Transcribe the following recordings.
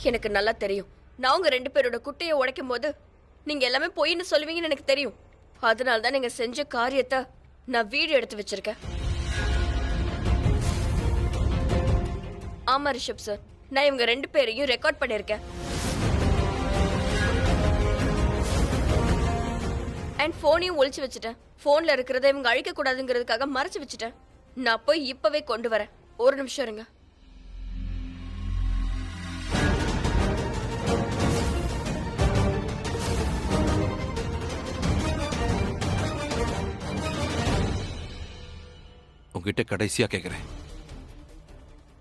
எனக்கு நல்லா தெரியும். நான் உங்க 2 பேரோட குட்டையை உடைக்கும் போது நீங்க எல்லாமே பொய்ன்னு சொல்லுவீங்கன்னு எனக்கு தெரியும். அதனால தான் நீங்க செஞ்ச காரியத்தை நான் வீடியோ எடுத்து வச்சிருக்கேன். ஆமா ரிஷப் சார், நான் இவங்க 2 பேரையும் ரெக்கார்ட் பண்ணிருக்கேன். அண்ட் போனையும் ஒளிச்சு வச்சுட்டேன். போன்ல இருக்கிறத இவங்க அழிக்க கூடாதுங்கிறதுக்காக மறைச்சு வச்சுட்டேன். நான் போய் இப்பவே கொண்டு வரேன். ஒரு நிமிஷம் இருங்க. உங்ககிட்ட கடைசியா கேக்குறேன்,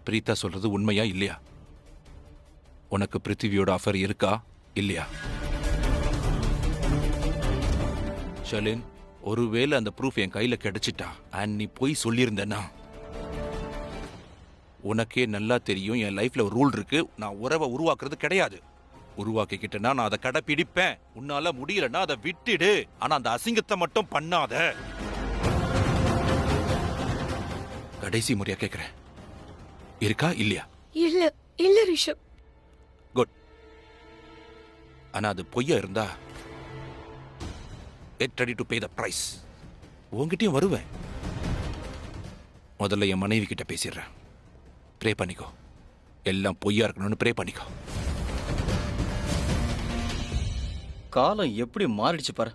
பிரீதா சொல்றது உண்மையா இல்லையா? உனக்கு பிருத்திவியோட ஆஃபர் இருக்கா இல்லையா? ஷலின், ஒருவேளை அந்த ப்ரூஃப் என் கையில கிடைச்சிட்டா அண்ட் நீ போய் சொல்லியிருந்தேன்னா, உனக்கே நல்லா தெரியும் என் லைஃப்ல ஒரு ரூல் இருக்கு. நான் உறவை உருவாக்குறது கிடையாது. உருவாக்கிக்கிட்டேன்னா நான் அதை கடைப்பிடிப்பேன். உன்னால முடியலன்னா அதை விட்டுடு. ஆனா அந்த அசிங்கத்தை மட்டும் பண்ணாத. கடைசி முறையா கேக்குறேன், இருக்கா இல்லையா? இல்ல இல்ல ரிஷப். குட். ஆனா அது பொய்யா இருந்தா get ready to pay the price. உங்ககிட்டயும் வருவேன். முதல்ல என் மனைவி கிட்ட பேசிடுறேன். ப்ரே பண்ணிக்கோ. எல்லாம் பொய்யா இருக்கணும்னு ப்ரே பண்ணிக்கோ. காலம் எப்படி மாறிடுச்சு பாரு.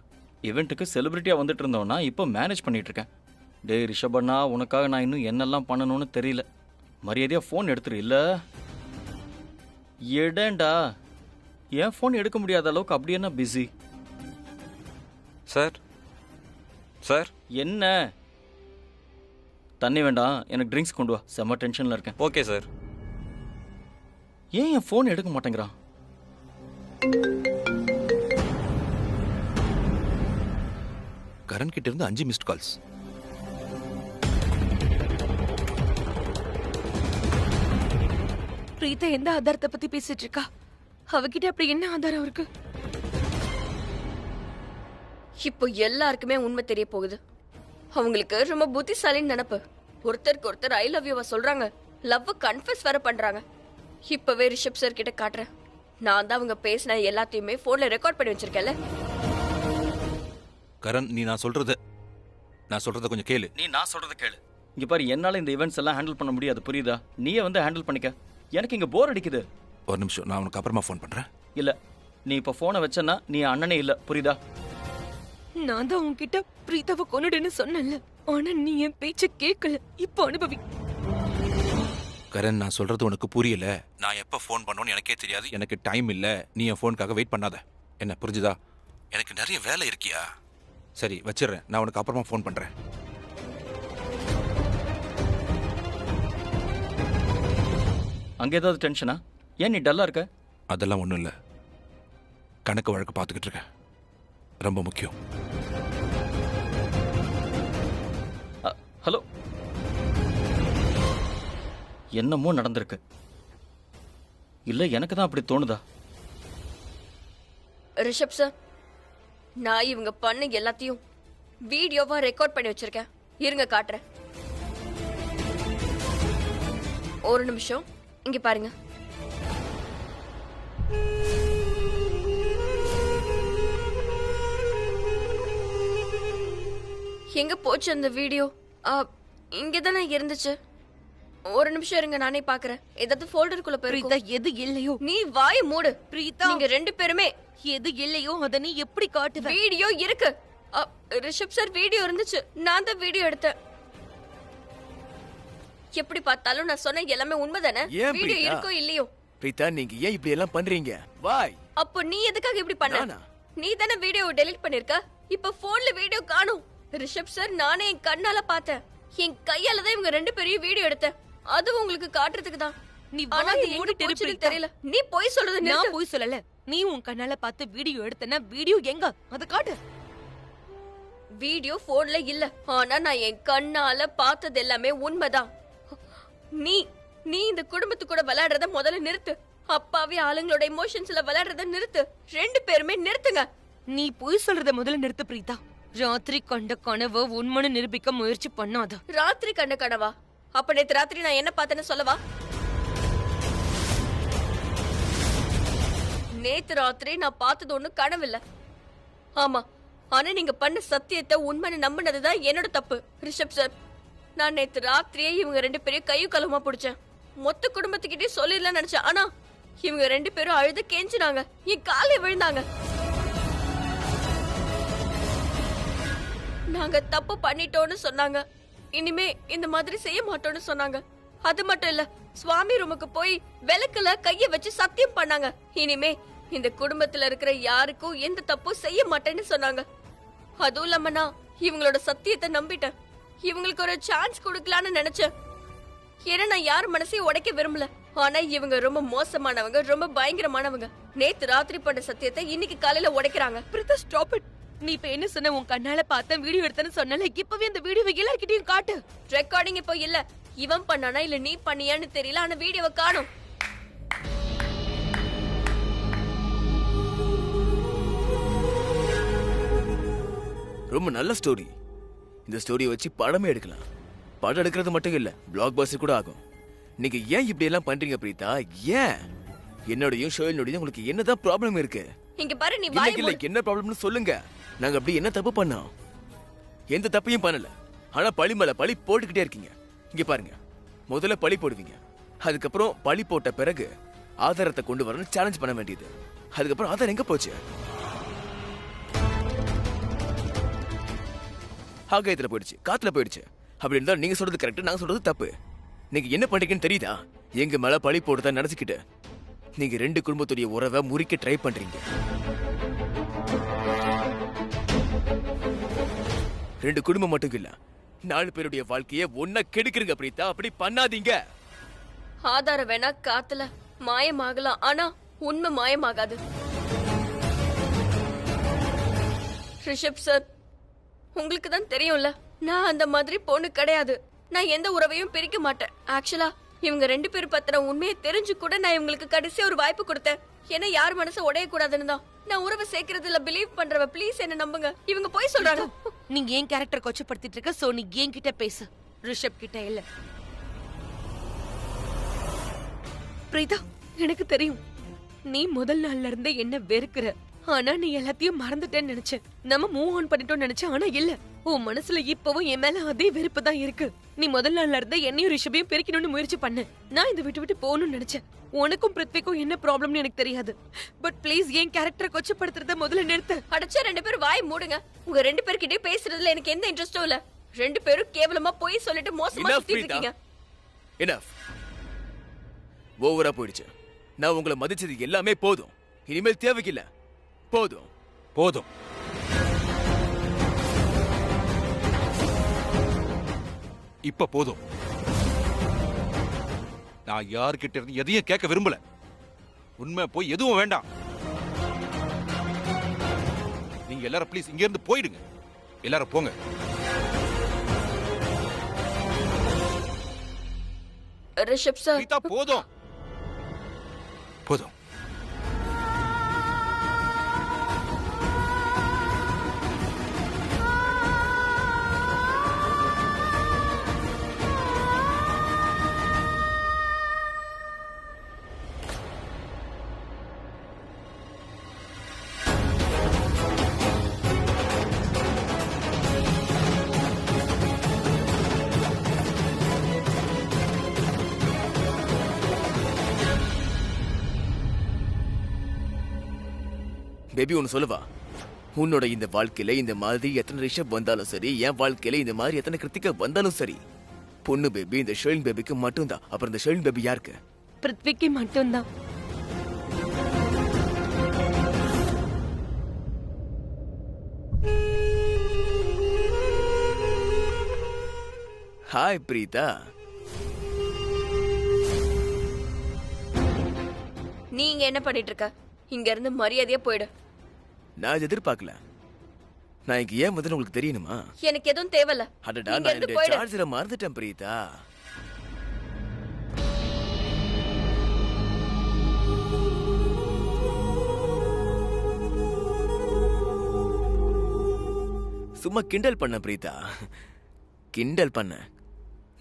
இவெண்ட்டுக்கு செலிபிரிட்டியா வந்துட்டு இருந்தோம்னா இப்போ மேனேஜ் பண்ணிட்டு இருக்கேன். டே ரிஷபண்ணா, உனக்காக நான் இன்னும் என்னெல்லாம் பண்ணணும்னு தெரியல. மரியாதையா ஃபோன் எடுத்துரு. இல்ல எடேண்டா, ஏன் ஃபோன் எடுக்க முடியாத அளவுக்கு அப்படி என்ன பிஸி? சார் சார் என்ன? தண்ணி வேண்டாம், எனக்கு ட்ரிங்க்ஸ் கொண்டு வா. செம்ம டென்ஷன்ல இருக்கேன். Okay sir. ஏன் என் ஃபோன் எடுக்க மாட்டேங்கிறான்? கரண் கிட்ட இருந்து 5 மிஸ்ட் கால்ஸ். பிரீதா எந்த ஆதாரத்தை பத்தி பேசிட்டு இருக்கா? அவகிட்ட அப்படி என்ன ஆதாரம் இருக்கு? இப்போ எல்லாருக்குமே உண்மை தெரிய போகுது. அவங்களுக்கு ரொம்ப புத்திசாலின்னு நினைப்பு. ஒருத்தருக்கு ஒருத்தர் ஐ லவ் யூவா சொல்றாங்க. லவ் கன்ஃபஸ் வேற பண்றாங்க. இப்பவே ரிஷப் சார் கிட்ட காட்டுறேன். நான் தான் அவங்க பேசின எல்லாத்தையுமே போன்ல ரெக்கார்ட் பண்ணி வச்சிருக்கேன்ல. கரண், நீ நான் சொல்றத கொஞ்சம் கேளு. நீ நான் சொல்றத கேளு. இங்க பாரு, என்னால இந்த ஈவெண்ட்ஸ் எல்லாம் ஹேண்டில் பண்ண முடியாது, புரியுதா? நீயே வந்து ஹேண்டில் பண்ணிக்க. எனக்கு இங்க போர் அடிக்குது. ஒரு நிமிஷம், நான் உனக்கு அப்புறமா ஃபோன் பண்றேன். இல்ல, நீ இப்ப போனை வச்சனா நீ அண்ணனே இல்ல, புரியுதா? நான் தான் உன்கிட்ட பிரீதாவை கொன்னுடுன்னு சொன்னேன்ல, ஆனா நீ என் பேச்ச கேட்கல. இப்போ அனுபவி. கரண், நான் சொல்றது உனக்கு புரியல. நான் எப்ப ஃபோன் பண்ணணும்னு எனக்கே தெரியாது. எனக்கு டைம் இல்ல. நீ என் ஃபோனுக்காக வெயிட் பண்ணாத. என்ன புரிஞ்சுதா? எனக்கு நிறைய வேலை இருக்கியா? சரி, வச்சிடுறேன். நான் உனக்கு அப்புறமா ஃபோன் பண்றேன். அங்க ஏதாவது டென்ஷனா? ஏன் நீ டல்லா இருக்க? அதெல்லாம் ஒண்ணும் இல்ல. கணக்கு வழக்கு பார்த்துக்கிட்டு இருக்கேன். ரொம்ப முக்கியம். ஹலோ, என்னமோ நடந்திருக்கு. இல்ல எனக்கு தான் அப்படி தோணுதா? ரிஷப் சார், நான் இவங்க பண்ண எல்லாத்தையும் வீடியோவா ரெக்கார்ட் பண்ணி வச்சிருக்கேன். இருங்க காட்டுறேன். ஒரு நிமிஷம், இங்க பாருங்க. எங்க போச்சு அந்த வீடியோ? இங்கதானே இருந்துச்சு. ஒரு நிமிஷம் இருங்க, நானே பாக்குறேன். ஏதாவது ஃபோல்டருக்குள்ள பிரீதா, போயிருக்கோம். எது இல்லையோ நீ வாய மூடு. பிரீதா, நீங்க 2 பேருமே எது இல்லையோ அத நீ எப்படி காட்டுவ? வீடியோ இருக்கு. ரிஷப் சார், வீடியோ இருந்துச்சு. நான் தான் வீடியோ எடுத்தேன். எப்படி பார்த்தாலும் நான் சொன்ன எல்லாமே உண்மைதானே? ஏன் வீடியோ பிரீதா? இருக்கோ இல்லையோ? பிரீதா, நீங்க ஏன் இப்படி எல்லாம் பண்றீங்க? வாய். அப்போ நீ எதுக்காக இப்படி பண்ண? நானா? நீ தானே வீடியோவை டெலீட் பண்ணிருக்க. இப்ப போன்ல வீடியோ காணோம். ரிஷப் சார், நானே என் கண்ணால பார்த்தேன். என் கையால தான் இவங்க 2 பேரையும் வீடியோ எடுத்தேன். அதுவும் உங்களுக்கு காட்டுறதுக்கு தான். நீ ஆனா வாயை அது எங்க மூடிட்டு இரு போச்சுன்னு பிரீதா. தெரியல. நீ போய் சொல்றது நான் நிறுத்து. போய் சொல்லல. நீ உன் கண்ணால பார்த்து வீடியோ எடுத்தனா வீடியோ எங்க? அத காட்டு. வீடியோ போன்ல இல்ல. ஆனா நான் என் கண்ணால பார்த்தது எல்லாமே உண்மைதான். நீ நீ இந்த குடும்பத்து கூட விளையாடுறத முதல்ல நிறுத்து. அப்பாவி ஆளுங்களோட எமோஷன்ஸ்ல விளையாடுறத நிறுத்து. 2 பேருமே நிறுத்துங்க. நீ போய் சொல்றத முதல்ல நிறுத்து பிரீதா. ராத்திரி கண்ட கனவு உண்மைன்னு நிரூபிக்க முயற்சி பண்ணாத. ராத்திரி கண்ட கனவா? அப்ப நேத்து ராத்திரி நான் என்ன பார்த்தேன்னு சொல்லவா? நேத்து ராத்திரி நான் பார்த்தது ஒண்ணு கனவில்ல. ஆமா, ஆனா நீங்க பண்ண சத்தியத்தை உண்மைன்னு நம்பினதுதான் என்னோட தப்பு. ரிஷப் சார், நான் நேத்து ராத்திரியே இவங்க 2 பேரையும் கையும் களவுமா பிடிச்சேன். மொத்த குடும்பத்துக்கிட்டே சொல்லிடலாம் நினைச்சேன். ஆனா இவங்க 2 பேரும் அழுது கெஞ்சினாங்க, என் காலை விழுந்தாங்க. நாங்க தப்பு பண்ணிட்டோம்னு சொன்னாங்க, இனிமே இந்த மாதிரி செய்ய மாட்டோம்னு சொன்னாங்க. அது மட்டும் இல்ல, சுவாமி ரூமுக்கு போய் விளக்குல கைய வச்சு சத்தியம் பண்ணாங்க, இனிமே இந்த குடும்பத்துல இருக்கிற யாருக்கும் எந்த தப்பும் செய்ய மாட்டேன்னு சொன்னாங்க. அதுவும் இல்லாம நான் இவங்களோட சத்தியத்தை நம்பிட்டேன். இவங்களுக்கு ஒரு சான்ஸ் கொடுக்கலான்னு நினைச்சேன். ஏன்னா நான் யார் மனசையும் உடைக்க விரும்பல. ஆனா இவங்க ரொம்ப மோசமானவங்க, ரொம்ப பயங்கரமானவங்க. நேத்து ராத்திரி பண்ண சத்தியத்தை இன்னைக்கு காலையில உடைக்கிறாங்க. Preetha stop it. நீ இப்ப என்ன சொன்ன? உன் கண்ணால பார்த்தேன், வீடியோ எடுத்தேன்னு சொன்னல. இப்பவே அந்த வீடியோவை எல்லார்கிட்டயும் காட்டு. ரெக்கார்டிங் இப்போ இல்ல. இவன் பண்ணானா இல்ல நீ பண்ணியான்னு தெரியல, ஆனா வீடியோவை காணோம். ரொம்ப நல்ல ஸ்டோரி. இந்த ஸ்டோரியை வச்சு படமே எடுக்கலாம். படம் எடுக்கிறது மட்டும் இல்ல, பிளாக் பஸ்டர் கூட ஆகும். நீங்க ஏன் இப்படி எல்லாம் பண்றீங்க பிரீதா? ஏன்? என்னோடயும் ஷோயிலோடயும் உங்களுக்கு என்னதான் ப்ராப்ளம் இருக்கு? இங்க பாரு, நீ இல்ல வாய் இல்ல, என்ன ப்ராப்ளம்னு சொல்லுங்க. நாங்க அப்படி என்ன தப்பு பண்ணோம்? எந்த தப்பையும் பண்ணல. ஆனா பழி மேல பழி போட்டுக்கிட்டே இருக்கீங்க. இங்க பாருங்க, முதல்ல பழி போடுவீங்க, அதுக்கப்புறம் பழி போட்ட பிறகு ஆதாரத்தை கொண்டு வரணும் சேலஞ்ச் பண்ண வேண்டியது. அதுக்கப்புறம் ஆதாரம் எங்க போச்சு? ஆகாயத்துல போயிடுச்சு, காத்துல போயிடுச்சு. அப்படி இருந்தா நீங்க சொல்றது கரெக்ட், நாங்க சொல்றது தப்பு. நீங்க என்ன பண்றீங்கன்னு தெரியுதா? எங்க மேல பழி போடுறதா நினைச்சுக்கிட்டு நீங்க 2 குடும்பத்துடைய உறவை முறிக்க ட்ரை பண்றீங்க. 2 குடும்பம் மட்டும் இல்ல, 4 பேருடைய வாழ்க்கையை ஒன்னா கெடுக்குறீங்க பிரீதா. அப்படி பண்ணாதீங்க. ஆதாரம் வேணா காத்துல மாயமாகலாம், ஆனா உண்மை மாயமாகாது. ரிஷப் சார், உங்களுக்கு தான் தெரியும்ல, நான் அந்த மாதிரி பொண்ணு கிடையாது. நான் எந்த உறவையும் பிரிக்க மாட்டேன். ஆக்சுவலா இவங்க 2 பேரும் பத்தின உண்மையை தெரிஞ்சு கூட நான் இவங்களுக்கு கடைசி ஒரு வாய்ப்பு கொடுத்தேன். ஏன்னா யார் மனசு உடைய கூடாதுன்னு தான். நான் உறவை சேர்க்கறதுல பிலீவ் பண்றவ, ப்ளீஸ் என்ன நம்புங்க. இவங்க போய் சொல்றாங்க. நீ ஏன் கேரக்டர் கொச்சப்படுத்திட்டு இருக்க? சோ நீ ஏன் கிட்ட பேசு, ரிஷப் கிட்ட இல்ல. பிரீதா, எனக்கு தெரியும் நீ முதல் நாள்ல இருந்தே என்ன வெறுக்கிற. ஆனா நீ எல்லாத்தையும் மறந்துட்டேன்னு நினைச்சேன். நம்ம மூவ் ஆன் பண்ணிட்டோம்னு நினைச்சேன். ஆனா இல்ல, உன் மனசுல இப்பவும் என் மேல அதே வெறுப்பு தான் இருக்கு. நீ முதல் நாள்ல இருந்த என்னையும் ரிஷபையும் பிரிக்கணும்னு முயற்சி பண்ண. நான் இந்த விட்டு போகணும்னு நினைச்சேன். உனக்கும் பிருத்விக்கும் என்ன ப்ராப்ளம்னு எனக்கு தெரியாது. பட் ப்ளீஸ் என் கேரக்டரை கொச்சப்படுத்துறத முதல்ல நிறுத்து. அடைச்சா 2 பேரும் வாய் மூடுங்க. உங்க 2 பேர்கிட்டே பேசுறதுல எனக்கு எந்த இன்ட்ரெஸ்டும் இல்ல. 2 பேரும் கேவலமா போய் சொல்லிட்டு மோசமா Enough, சுத்திட்டு Preetha. இருக்கீங்க. Enough. ஓவரா போயிடுச்சு. நான் உங்களை மதிச்சது எல்லாமே போதும். இனிமேல் தேவையில்லை. போதும் போதும். இப்ப போதும். நான் யார்கிட்ட இருந்து எதையும் கேட்க விரும்பல. உண்மை போய் எதுவும் வேண்டாம். நீங்க எல்லாரும் ப்ளீஸ் இங்க இருந்து போயிடுங்க. எல்லாரும் போங்க. ரிஷப் சார், பிரீதா, போதும் போதும். பேபி, ஒன்னு சொல்லவா? உன்னோட இந்த வாழ்க்கையில இந்த மாதிரி எத்தனை ரிஷப் வந்தாலும் சரி, என் வாழ்க்கையில இந்த மாதிரி எத்தனை கிருத்திகா வந்தாலும் சரி, பொண்ணு பேபி இந்த ஷெர்லின் பேபிக்கு மட்டும்தான். அப்புறம் இந்த ஷெர்லின் பேபி யாருக்கு? பிருத்விக்கு மட்டும்தான். ஹாய் பிரீதா. நீங்க என்ன பண்ணிட்டு இருக்க? இங்க இருந்து மரியாதையா போயிடு. நான் எதிர்பார்க்கல. நான் இங்க ஏன் வந்து உங்களுக்கு தெரியணுமா? எனக்கு எதுவும் தேவையில்ல. அடடா, இங்க நான் இருந்து என்னுடைய போயிடு. சார்ஜரை மறந்துட்டேன் பிரீதா. சும்மா கிண்டல் பண்ண பிரீதா, கிண்டல் பண்ண.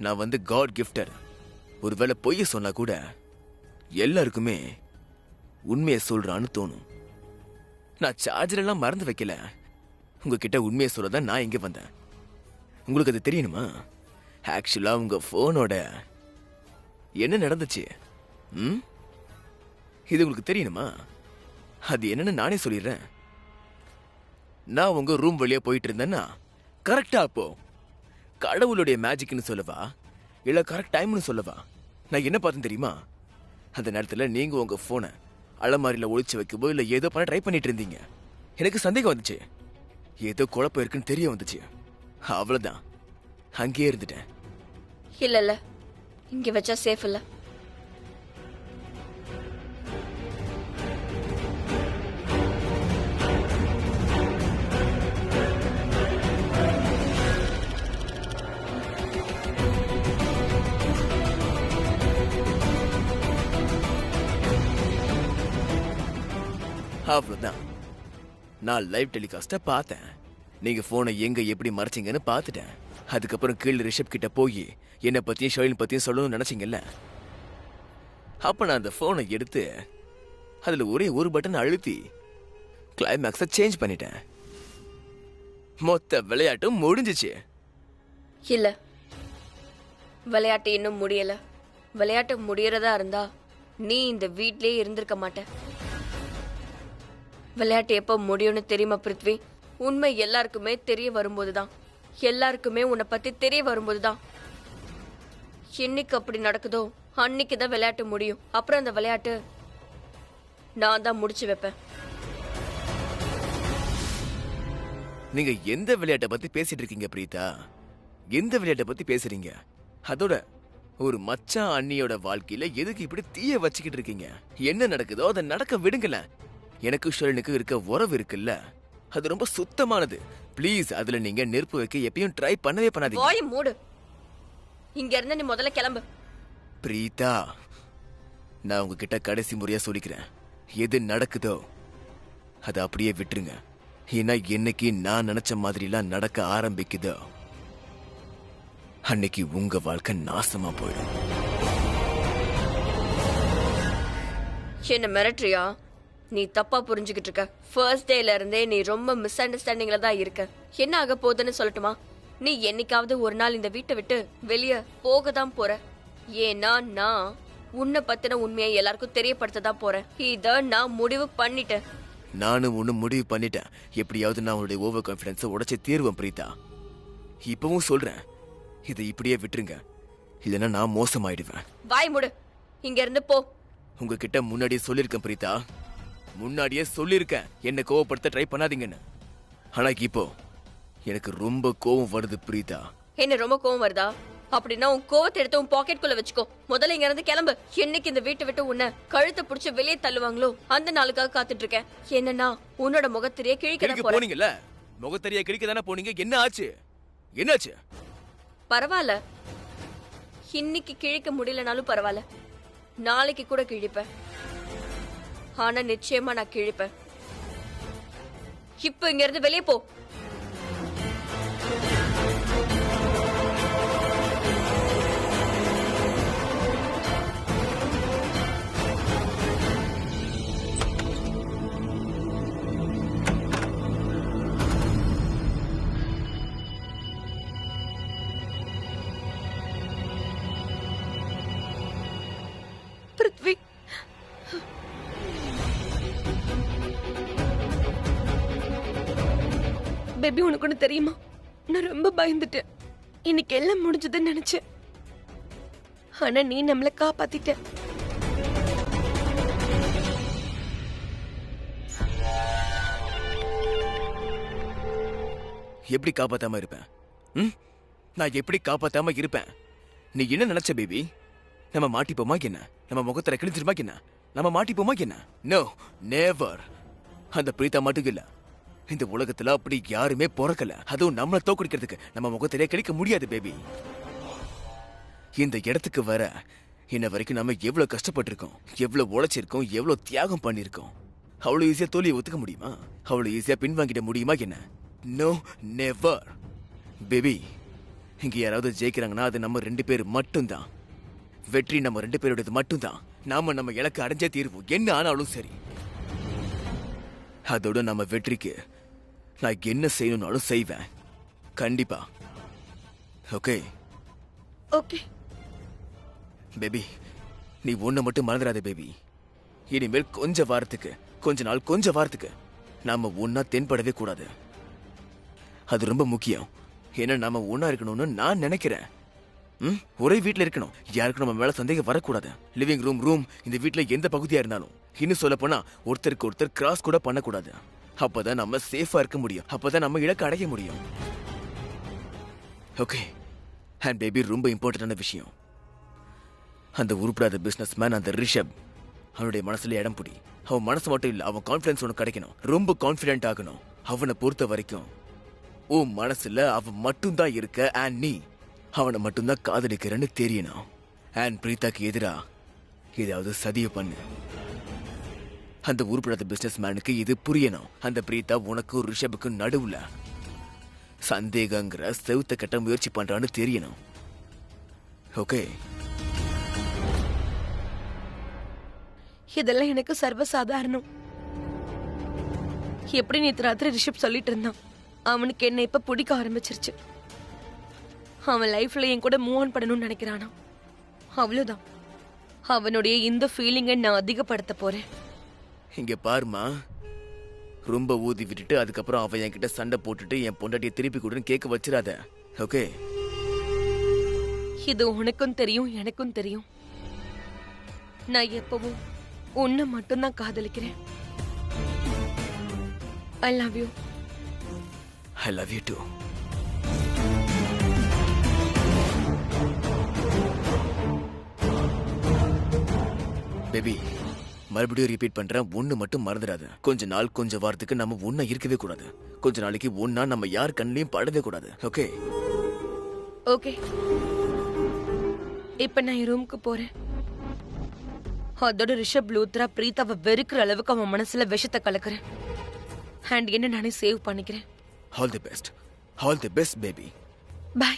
நான் வந்து காட் கிஃப்டர். ஒருவேளை பொய்ய சொன்னா கூட எல்லாருக்குமே உண்மையை சொல்றான்னு தோணும். நான் சார்ஜர் எல்லாம் மறந்து வைக்கல. உங்ககிட்ட உண்மையை சொல்லதான் நான் இங்க வந்தேன். உங்களுக்கு அது தெரியணுமா? ஆக்சுவலா உங்க போனோட என்ன நடந்துச்சு? இது உங்களுக்கு தெரியணுமா? அது என்னன்னு நானே சொல்லிடுறேன். நான் உங்க ரூம் வழியா போயிட்டு இருந்தேன்னா கரெக்டா அப்போ கடவுளுடைய மேஜிக்னு சொல்லவா இல்ல கரெக்ட் டைம்னு சொல்லவா, நான் என்ன பார்த்தேன் தெரியுமா? அந்த நேரத்துல நீங்க உங்க போனை அலமாரியில ஒளிச்சு வைக்கவோ இல்ல ஏதோ பண்ண ட்ரை பண்ணிட்டு இருந்தீங்க. எனக்கு சந்தேகம் வந்துச்சு, ஏதோ குழப்பம் இருக்குன்னு தெரிய வந்துச்சு. அவ்வளவுதான், அங்கேயே இருந்துட்டேன். இல்ல இங்க வச்சா சேஃப் இல்ல. அவ்வளவுதான், நான் லைவ் டெலிகாஸ்ட பார்த்தேன். நீங்க போனை எங்க எப்படி மறைச்சிங்கன்னு பார்த்துட்டேன். அதுக்கப்புறம் கீழே ரிஷப் கிட்ட போய் என்னை பத்தியும் ஷைலின் பத்தியும் சொல்லணும்னு நினைச்சீங்கல்ல, அப்ப நான் அந்த போனை எடுத்து அதுல ஒரே ஒரு பட்டன் அழுத்தி கிளைமேக்ஸ சேஞ்ச் பண்ணிட்டேன். மொத்த விளையாட்டும் முடிஞ்சிச்சு. இல்ல, விளையாட்டு இன்னும் முடியல. விளையாட்டு முடியறதா இருந்தா நீ இந்த வீட்லயே இருந்திருக்க மாட்ட. விளையாட்டு எப்ப முடியும்னு தெரியுமா பிருத்வி? உண்மை எல்லாருக்குமே தெரிய வரும்போதுதான், எல்லாருக்குமே உன்னை பத்தி தெரிய வரும்போதுதான். என்னைக்கு அப்படி நடக்குதோ அன்னைக்குதான் விளையாட்டு முடியும். அப்புறம் அந்த விளையாட்டு நான் தான் முடிச்சு வைப்பேன். நீங்க எந்த விளையாட்டை பத்தி பேசிட்டு இருக்கீங்க பிரீதா? எந்த விளையாட்டை பத்தி பேசுறீங்க? அதோட ஒரு மச்சான் அண்ணியோட வாழ்க்கையில எதுக்கு இப்படி தீய வச்சுக்கிட்டு இருக்கீங்க? என்ன நடக்குதோ அதை நடக்க விடுங்கல. எனக்கு ஷெரனுக்கு இருக்க உறவு இருக்குல்ல, அது ரொம்ப சுத்தமானது. ப்ளீஸ் அதுல நீங்க நெருப்பு வைக்க எப்பயும் ட்ரை பண்ணவே பண்ணாதீங்க. வாயை மூடு. இங்க இருந்து நீ முதல்ல கிளம்பு. பிரீதா, நான் உங்ககிட்ட கடைசி முறையா சொல்லிக்கிறேன், எது நடக்குதோ அதை அப்படியே விட்டுருங்க. ஏன்னா என்னைக்கு நான் நினைச்ச மாதிரிலாம் நடக்க ஆரம்பிக்குதோ அன்னைக்கு உங்க வாழ்க்கை நாசமா போயிடும். என்ன மிரட்டுறியா? நீ தப்பா புரிஞ்சுக்கிட்டு இருக்க. ஃபர்ஸ்ட் டேல இருந்தே நீ ரொம்ப மிஸ் அண்டர்ஸ்டாண்டிங்ல தான் இருக்க. என்ன ஆக போகுதுன்னு சொல்லட்டுமா? நீ என்னைக்காவது ஒரு நாள் இந்த வீட்டை விட்டு வெளிய போக தான் போற. ஏன்னா நான் உன்னை பத்தின உண்மையை எல்லாருக்கும் தெரியப்படுத்த தான் போறேன். இத நான் முடிவு பண்ணிட்டேன். நானும் ஒண்ணு முடிவு பண்ணிட்டேன். எப்படியாவது நான் உங்களுடைய ஓவர் கான்பிடன்ஸை உடைச்சு தீர்வேன் பிரீதா. இப்பவும் சொல்றேன், இதை இப்படியே விட்டுருங்க, இல்லைன்னா நான் மோசமாயிடுவேன். வாய் மூடு. இங்க இருந்து போ. உங்ககிட்ட முன்னாடியே சொல்லியிருக்கேன் பிரீதா, முன்னாடியே சொல்லியிருக்கேன் என்ன கோவப்படுத்த ட்ரை பண்ணாதீங்கன்னு. ஆனா இப்போ எனக்கு ரொம்ப கோவம் வருது பிரீதா. என்ன ரொம்ப கோவம் வருதா? அப்படின்னா உன் கோவத்தை எடுத்து உன் பாக்கெட்குள்ள வச்சுக்கோ. முதல்ல இங்க இருந்து கிளம்பு. என்னைக்கு இந்த வீட்டை விட்டு உன்னை கழுத்தை புடிச்சு வெளியே தள்ளுவாங்களோ அந்த நாளுக்காக காத்துட்டு இருக்கேன். என்னன்னா உன்னோட முகத்திலேயே கிழிக்க போனீங்கல்ல, முகத்தறிய கிழிக்க தானே போனீங்க. என்ன ஆச்சு? என்னாச்சு? பரவாயில்ல, இன்னைக்கு கிழிக்க முடியலனாலும் பரவாயில்ல, நாளைக்கு கூட கிழிப்பேன். ஆனா நிச்சயமா நான் கிழிப்பேன். இப்ப இங்க இருந்து வெளியே போ. பிருத்வி, பேபி உனக்கு ஒண்ணு தெரியுமா? நான் ரொம்ப பயந்துட்டேன். இன்னைக்கு எல்லாம் முடிஞ்சதுன்னு நினைச்சேன். ஆனா நீ நம்மளை காப்பாத்திட்ட. எப்படி காப்பாத்தாம இருப்பேன்? நான் எப்படி காப்பாத்தாம இருப்பேன்? நீ என்ன நினைச்ச பேபி? நம்ம மாட்டிப்போமா என்ன? நம்ம முகத்துல கிழிஞ்சிருமா என்ன? நம்ம மாட்டிப்போமா என்ன? No, never. அந்த பிரீதா மட்டும் இல்ல, இந்த உலகத்துல அப்படி யாருமே பிறக்கல. அதுவும் நம்மளை தோக்கடிக்கிறதுக்கு நம்ம முகத்திலே கிழிக்க முடியாது பேபி. இந்த இடத்துக்கு வர இன்ன வரைக்கும் நம்ம எவ்வளவு கஷ்டப்பட்டிருக்கோம், எவ்வளவு உழைச்சிருக்கோம், எவ்வளவு தியாகம் பண்ணிருக்கோம். அவ்வளவு ஈஸியா தோல்வியை ஒத்துக்க முடியுமா? அவ்வளவு ஈஸியா பின்வாங்கிட முடியுமா என்ன? No, never baby. இங்க யாராவது ஜெயிக்கிறாங்கன்னா அது நம்ம 2 பேர் மட்டும்தான். வெற்றி நம்ம 2 பேருடையது மட்டும்தான். நாம நம்ம இலக்கு அடைஞ்சே தீர்வோம், என்ன ஆனாலும் சரி. அதோட நம்ம வெற்றிக்கு நான் என்ன செய்யணும்னாலும் செய்வேன், கண்டிப்பா. Okay okay. பேபி, நீ ஒண்ணு மட்டும் மறந்துடாத பேபி. இனிமேல் கொஞ்ச வாரத்துக்கு நாம ஒன்னா தென்படவே கூடாது. அது ரொம்ப முக்கியம். ஏன்னா நாம ஒன்னா இருக்கணும்னு நான் நினைக்கிறேன். ஒரே வீட்ல இருக்கணும், யாருக்கும் நம்ம மேல சந்தேகம் வரக்கூடாது. லிவிங் ரூம் இந்த வீட்ல எந்த பகுதியா இருந்தாலும், இன்னும் சொல்ல போனா ஒருத்தருக்கு ஒருத்தர் கிராஸ் கூட பண்ணக்கூடாது. அப்பதான் நம்ம சேஃபா இருக்க முடியும், அப்பதான் நம்ம இலக்கு அடைய முடியும். ஓகே. அண்ட் பேபி, ரொம்ப இம்பார்ட்டன்டான விஷயம். அந்த உருப்படாத பிசினஸ் மேன் அந்த ரிஷப், அவனுடைய மனசுல இடம் பிடி. அவன் மனசு மட்டும் இல்ல, அவன் கான்பிடன்ஸ் உனக்கு கிடைக்கணும், ரொம்ப கான்பிடென்ட் ஆகணும். அவனை பொறுத்த வரைக்கும் உன் மனசுல அவன் மட்டும்தான் இருக்க, அண்ட் நீ அவனை மட்டும்தான் காதலிக்கிறன்னு தெரியணும். அண்ட் பிரீதாக்கு எதிரா ஏதாவது சதிய பண்ணு. அந்த உருப்படாத பிசினஸ் மேனுக்கு இது புரியணும். அந்த பிரீதா உனக்கும் ரிஷபுக்கும் நடுவுல சந்தேகங்கிற செவுத்த கட்ட முயற்சி பண்றான்னு தெரியணும். ஓகே. இதெல்லாம் எனக்கு சர்வசாதாரணம். எப்படி நேத்து ராத்திரி ரிஷப் சொல்லிட்டு இருந்தான், அவனுக்கு என்ன இப்ப பிடிக்க ஆரம்பிச்சிருச்சு. அவன் லைஃப்ல என் கூட மூவ் ஆன் பண்ணணும்னு நினைக்கிறானா, அவ்வளவுதான். அவனுடைய இந்த ஃபீலிங்கை நான் அதிகப்படுத்த போறேன். இங்க பாருமா, ரொம்ப ஊதி விட்டுட்டு அதுக்கப்புறம் அவன் என்கிட்ட சண்டை போட்டுட்டு என் பொண்டாட்டியை திருப்பி கொடுன்னு கேட்க வச்சிடாத. ஓகே. இது உனக்கும் தெரியும், எனக்கும் தெரியும். நான் எப்பவும் உன்னை மட்டும்தான் காதலிக்கிறேன். I love you. I love you too. Baby, மறுபடியும் ரிப்பீட் பண்றேன், ஒண்ணு மட்டும் மறந்துடாத. கொஞ்ச நாள் கொஞ்ச வாரத்துக்கு நம்ம ஒண்ணா இருக்கவே கூடாது. கொஞ்ச நாளைக்கு ஒண்ணா நம்ம யார் கண்ணிலையும் படவே கூடாது. ஓகே. ஓகே. இப்ப நான் என் ரூமுக்கு போறேன். அதோட ரிஷப் லூத்ரா பிரீத்தாவை வெறுக்கிற அளவுக்கு அவன் மனசுல விஷத்தை கலக்குறேன். அண்ட் என்ன நானே சேவ் பண்ணிக்கிறேன். All the best. All the best baby. Bye.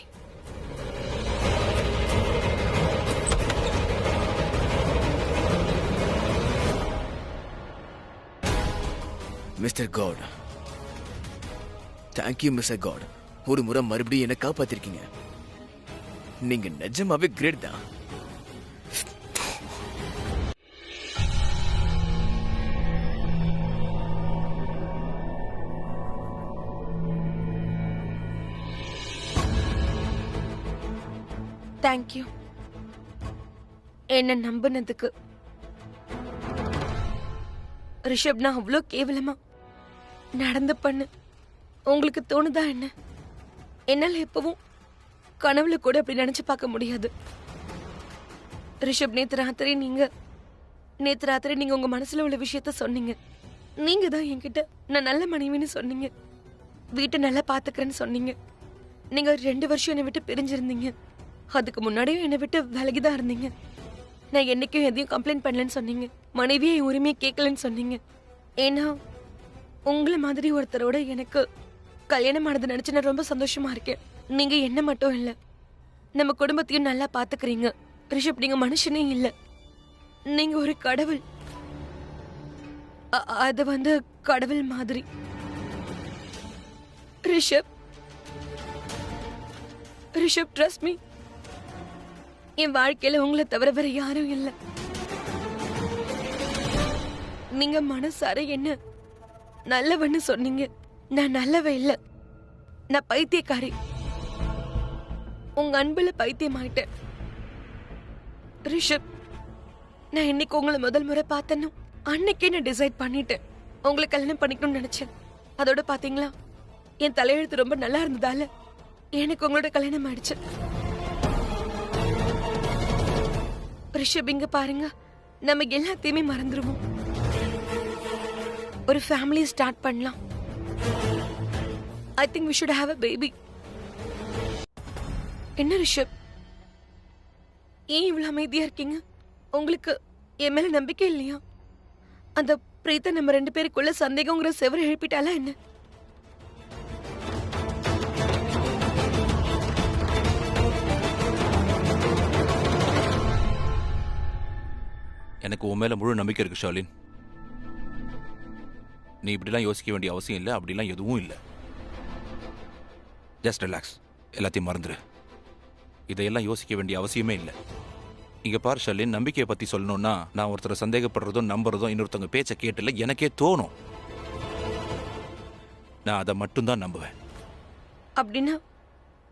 Mister God, thank you mister God. ஒரு முறை மறுபடியும் என்ன காப்பாத்திருக்கீங்க. நீங்க நிஜமாவே கிரேட் தான். தேங்க்யூ என்ன நம்பினதுக்கு. ரிஷப், நான் அவ்வளோ கேவலமா நடந்து பண்ணு உங்களுக்கு தோணுதா என்ன? என்னால எப்பவும் கனவுல கூட அப்படி நினைச்சு பார்க்க முடியாது. ரிஷப், நேத்து ராத்திரி நீங்க உங்க மனசுல உள்ள விஷயத்த சொன்னீங்க. நீங்க தான் என்கிட்ட நான் நல்ல மனைவின்னு சொன்னீங்க, வீட்டை நல்லா பாத்துக்கிறேன்னு சொன்னீங்க. நீங்க 2 வருஷம் என்னை விட்டு பிரிஞ்சிருந்தீங்க. அதுக்கு முன்னாடியும் என்னை விட்டு விலகிதான் இருந்தீங்க. நான் என்னைக்கும் எதையும் கம்ப்ளைண்ட் பண்ணலன்னு சொன்னீங்க, மனைவியை என் உரிமையை கேட்கலன்னு சொன்னீங்க. ஏன்னா உங்களை மாதிரி ஒருத்தரோட எனக்கு கல்யாணம் ஆனது நினைச்சு நான் ரொம்ப சந்தோஷமா இருக்கேன். நீங்க என்ன மட்டும் இல்ல, நம்ம குடும்பத்தையும் நல்லா பாத்துக்கிறீங்க. ரிஷப், நீங்க மனுஷனே இல்ல, நீங்க ஒரு கடவுள். அது கடவுள் மாதிரி. Rishabh trust me. என் வாழ்க்கையில உங்களை தவிர வேற யாரும் இல்ல. நீங்க மனசார என்ன நல்லவன்னு சொன்னீங்க. நான் நல்லவ இல்ல, நான் பைத்தியக்காரி. உங்க அன்புல பைத்தியமாயிட்டேன். ரிஷப், நான் இன்னைக்கு உங்களை முதல் முறை பார்த்தேன்னு அன்னைக்கே நான் டிசைட் பண்ணிட்டேன். உங்களை கல்யாணம் பண்ணிக்கணும்னு நினைச்சேன். அதோட பாத்தீங்களா, என் தலையெழுத்து ரொம்ப நல்லா இருந்ததால எனக்கு உங்களோட கல்யாணம் ஆயிடுச்சு. ரிஷப், இங்க பாருங்க, நம்ம எல்லாத்தையுமே மறந்துருவோம். ஒரு ஃபேமிலி ஸ்டார்ட் பண்ணலாம். I think we should have a baby. என்ன ரிஷப், ஏன் இவ்வளவு அமைதியா இருக்கீங்க? உங்களுக்கு என் மேல நம்பிக்கை இல்லையா? அந்த பிரீதா நம்ம 2 பேருக்குள்ள சந்தேகங்கிற செவரை எழுப்பிட்டாலா என்ன? எனக்கு உன் மேல முழு நம்பிக்கை இருக்கு ஷர்லின். நீ இப்படிலாம் யோசிக்க வேண்டிய அவசியம் இல்லை, அப்படிலாம் எதுவும் இல்லை. ஜஸ்ட் ரிலாக்ஸ், எல்லாத்தையும் மறந்துடு. இதையெல்லாம் யோசிக்க வேண்டிய அவசியமே இல்லை. இங்க பாரு ஷர்லின், நம்பிக்கையை பத்தி சொல்லணும்னா நான் ஒருத்தரை சந்தேகப்படுறதும் நம்புறதும் இன்னொருத்தவங்க பேச்சை கேட்டுல எனக்கே தோணும். நான் அதை மட்டும்தான் நம்புவேன். அப்படின்னா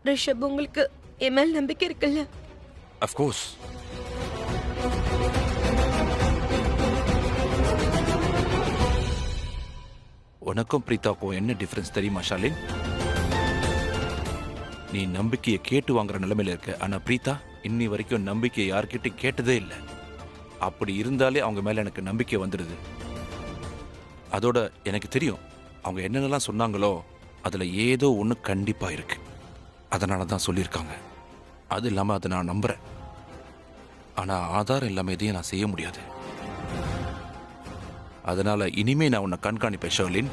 ரிஷப் உங்களுக்கு என் மேல் நம்பிக்கை இருக்குல்ல? அஃப்கோர்ஸ். உனக்கும் பிரீதாக்கும் என்ன டிஃபரன்ஸ் தெரியுமா ஷாலின்? நீ நம்பிக்கையை கேட்டு வாங்குற நிலைமையில இருக்க. ஆனா பிரீதா இன்னி வரைக்கும் நம்பிக்கையை யார்கிட்டையும் கேட்டதே இல்லை. அப்படி இருந்தாலே அவங்க மேல எனக்கு நம்பிக்கை வந்துடுது. அதோட எனக்கு தெரியும் அவங்க என்னென்னலாம் சொன்னாங்களோ அதுல ஏதோ ஒன்று கண்டிப்பா இருக்கு. அதனால தான் சொல்லியிருக்காங்க. அது இல்லாம அதை நான் நம்புறேன். ஆனா ஆதாரம் இல்லாம எதையும் நான் செய்ய முடியாது. அதனால இனிமே நான் உன்னை கண்காணிப்பேன் ஷர்லின்.